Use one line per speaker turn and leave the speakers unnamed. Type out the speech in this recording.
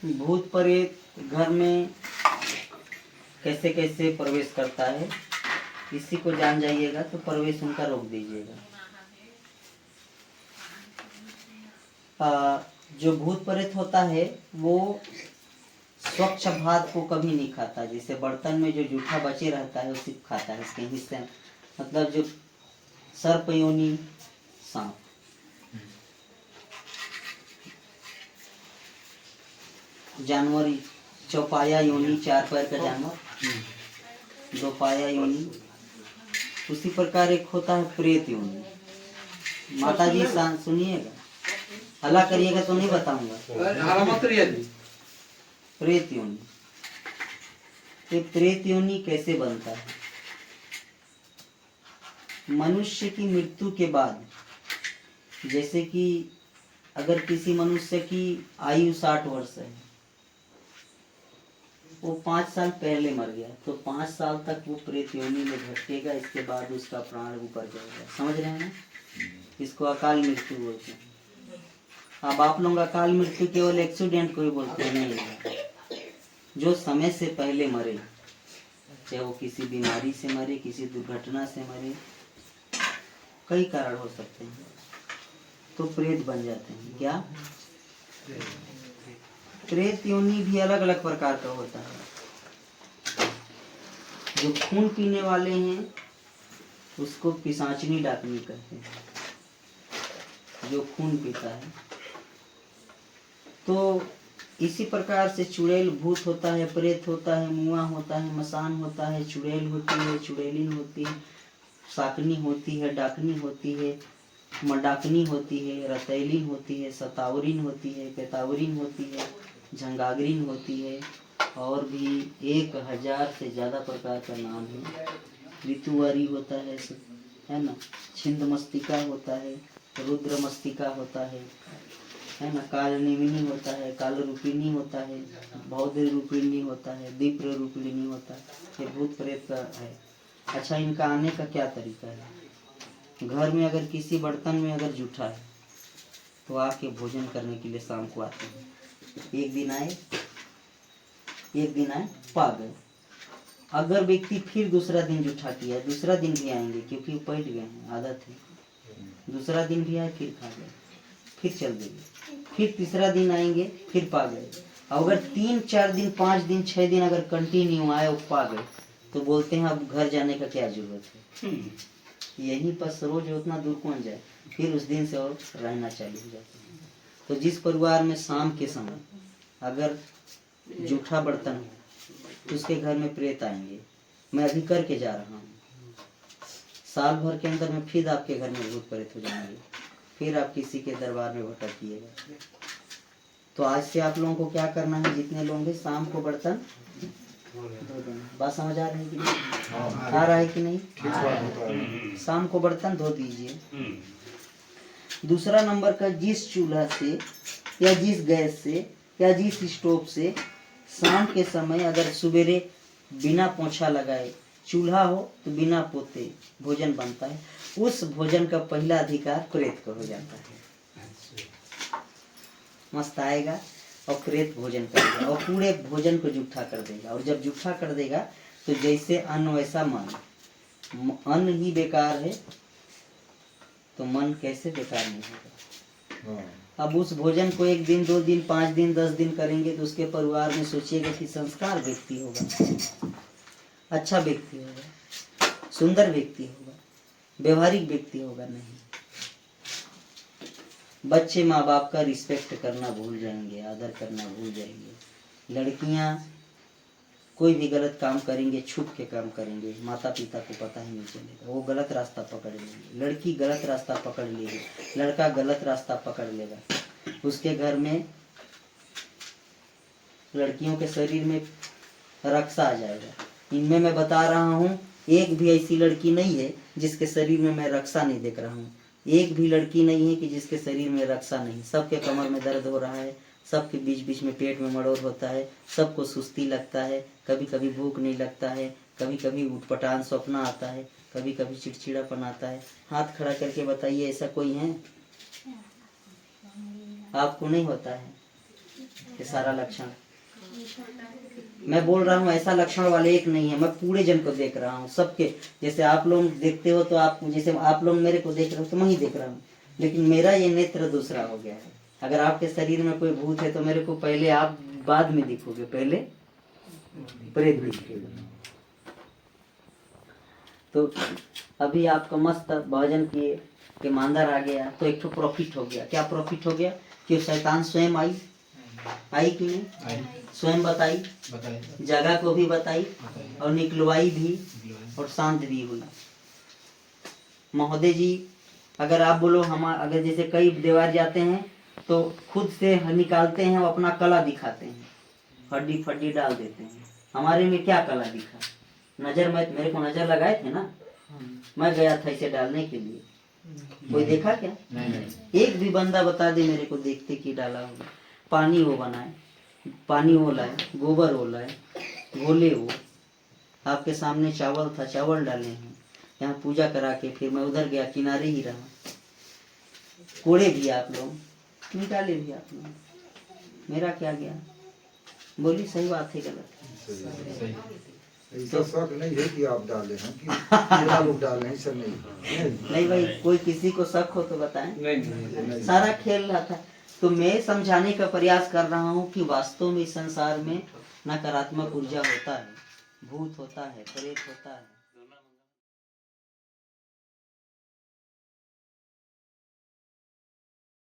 भूत प्रेत घर में कैसे कैसे प्रवेश करता है, इसी को जान जाइएगा तो प्रवेश उनका रोक दीजिएगा। जो भूत प्रेत होता है वो स्वच्छ भात को कभी नहीं खाता, जैसे बर्तन में जो जूठा बचे रहता है उसी को खाता है, इसके हिस्से मतलब जो सर्प योनि सांप, जानवर चौपाया योनि, चार पैर का जानवर, दो पाया योनि। उसी प्रकार एक होता है प्रेत योनि। माता जी सुनिएगा, हल्ला करिएगा तो नहीं बताऊंगा। प्रेत योनि, ये प्रेत योनि कैसे बनता है? मनुष्य की मृत्यु के बाद, जैसे कि अगर किसी मनुष्य की आयु 60 वर्ष है, वो 5 साल पहले मर गया तो 5 साल तक वो प्रेत योनि में भटकेगा, इसके बाद उसका प्राण ऊपर जाएगा। समझ रहे हैं ना? इसको अकाल मृत्यु बोलते हैं। अब आप लोग अकाल मृत्यु केवल एक्सीडेंट को ही बोलते हैं, नहीं, जो समय से पहले मरे, चाहे वो किसी बीमारी से मरे, किसी दुर्घटना से मरे, कई कारण हो सकते हैं, तो प्रेत बन जाते हैं। क्या? प्रेत योनि भी अलग अलग प्रकार का होता है। जो खून पीने वाले हैं उसको पिशाचनी डाकनी कहते हैं, जो खून पीता है। तो इसी प्रकार से चुड़ैल भूत होता है, प्रेत होता है, मुआ होता है, मसान होता है, चुड़ैल होती है, चुड़ैलिन होती है, साकनी होती है, डाकनी होती है, मडाकनी होती है, रतैलिन होती है, सतावरिन होती है, पेतावरिन होती है, झंगागरिन होती है, और भी 1000 से ज़्यादा प्रकार का नाम है। ऋतुवारी होता है ना, छिंद मस्तिका होता है, रुद्र मस्तिका होता है ना, काल निमिनी होता है, काल रूपिणी होता है, बौद्ध रूपिणी होता है, दीप्र रूपिणी होता है। ये भूत प्रेत का है। अच्छा, इनका आने का क्या तरीका है? घर में अगर किसी बर्तन में अगर जूठा है तो आके भोजन करने के लिए शाम को आते हैं। एक दिन आए, पा गए। अगर व्यक्ति फिर दूसरा दिन जूठा किया, दूसरा दिन भी आएंगे क्योंकि वो पैठ गए हैं, आदत है। दूसरा दिन भी आए, फिर खा गए, फिर चल देंगे, फिर तीसरा दिन आएंगे, फिर पा गए। अगर 3, 4 दिन, 5 दिन, 6 दिन अगर कंटिन्यू आए और पा गए तो बोलते हैं अब घर जाने का क्या जरूरत है, यहीं पर रोज उतना दूर कौन जाए। फिर उस दिन से और रहना चालू हो जाता है। तो जिस परिवार में शाम के समय अगर जूठा बर्तन हो तो उसके घर में प्रेत आएंगे। मैं अभी करके जा रहा हूँ, साल भर के अंदर में फिर आपके घर में भूत प्रेत हो जाएंगे, फिर आप किसी के दरबार में भटकिएगा। तो आज से आप लोगों को क्या करना है, जितने लोग हैं शाम को बर्तन धो देना। बात समझ आ रही है कि नहीं? आ रहा है कि नहीं? शाम को बर्तन धो दीजिए। दूसरा नंबर का, जिस चूल्हा से या जिस गैस से या जिस स्टोव से शाम के समय अगर सवेरे बिना पोछा लगाए चूल्हा हो तो बिना पोते भोजन बनता है, उस भोजन का पहला अधिकार प्रेत को हो जाता है। मस्त आएगा और प्रेत भोजन करेगा और पूरे भोजन को जूठा कर देगा। और जब जूठा कर देगा तो जैसे अन्न वैसा मन। अन्न ही बेकार है तो मन कैसे बेकार नहीं होगा। अब उस भोजन को 1 दिन, 2 दिन, 5 दिन, 10 दिन करेंगे तो उसके परिवार में सोचिएगा कि संस्कार व्यक्ति होगा, अच्छा व्यक्ति होगा, सुंदर व्यक्ति होगा, व्यवहारिक व्यक्ति होगा। नहीं, बच्चे माँ बाप का रिस्पेक्ट करना भूल जाएंगे, आदर करना भूल जाएंगे। लड़कियाँ कोई भी गलत काम करेंगे, छुप के काम करेंगे, माता पिता को पता ही नहीं चलेगा, वो गलत रास्ता पकड़ लेंगे। लड़की गलत रास्ता पकड़ लेगी, लड़का गलत रास्ता पकड़ लेगा, उसके घर में लड़कियों के शरीर में रक्षा आ जाएगा। इनमें मैं बता रहा हूँ, एक भी ऐसी लड़की नहीं है जिसके शरीर में मैं रक्षा नहीं देख रहा हूँ। एक भी लड़की नहीं है कि जिसके शरीर में रक्षा नहीं। सबके कमर में दर्द हो रहा है, सबके बीच बीच में पेट में मरोड़ होता है, सबको सुस्ती लगता है, कभी कभी भूख नहीं लगता है, कभी कभी उटपटांग स्वप्न आता है, कभी कभी चिड़चिड़ापन आता है। हाथ खड़ा करके बताइए, ऐसा कोई है? आपको नहीं होता है? ये सारा लक्षण। मैं बोल रहा हूँ ऐसा लक्षण वाले एक नहीं है, मैं पूरे जन को देख रहा हूँ, सबके। जैसे आप लोग देखते हो तो आप, जैसे आप लोग मेरे को देख रहे हो तो मैं ही देख रहा हूँ, लेकिन मेरा ये नेत्र दूसरा हो गया है। अगर आपके शरीर में कोई भूत है तो मेरे को पहले आप बाद में दिखोगे, पहले प्रेत दिखेगा। तो अभी आपका मस्त भजन किए कि ईमानदार आ गया तो एक तो प्रॉफिट हो गया। क्या प्रॉफिट हो गया? कि शैतान स्वयं आई कि नहीं? स्वयं बताई, जगह को भी बताई और निकलवाई भी और शांत भी हुई। महोदय जी, अगर आप बोलो, हम अगर जैसे कई देवार जाते हैं तो खुद से निकालते हैं और अपना कला दिखाते हैं, हड्डी फड्डी डाल देते हैं। हमारे में क्या कला दिखा? नजर, मेरे को नजर लगाए थे ना, मैं गया था इसे डालने के लिए, कोई देखा क्या? नहीं। एक भी बंदा बता दे मेरे को देखते कि डाला होगा। पानी वो बनाए, पानी वो लाए, गोबर वो लाए, गोले वो आपके सामने चावल था, चावल डाले हैं, यहाँ पूजा करा के फिर मैं उधर गया, किनारे ही रहा। कोड़े भी आप लोग, निकाले भी आप लोग, मेरा क्या गया? बोली सही बात है गलत?
ऐसा शक नहीं है कि आप डाले हैं कि मेरा लोग डाले हैं, सब नहीं
भाई, कोई किसी को शक हो तो बताएं। नहीं। सारा खेल रहा था तो मैं समझाने का प्रयास कर रहा हूँ कि वास्तव में इस संसार में नकारात्मक ऊर्जा होता है, भूत होता है, प्रेत होता है।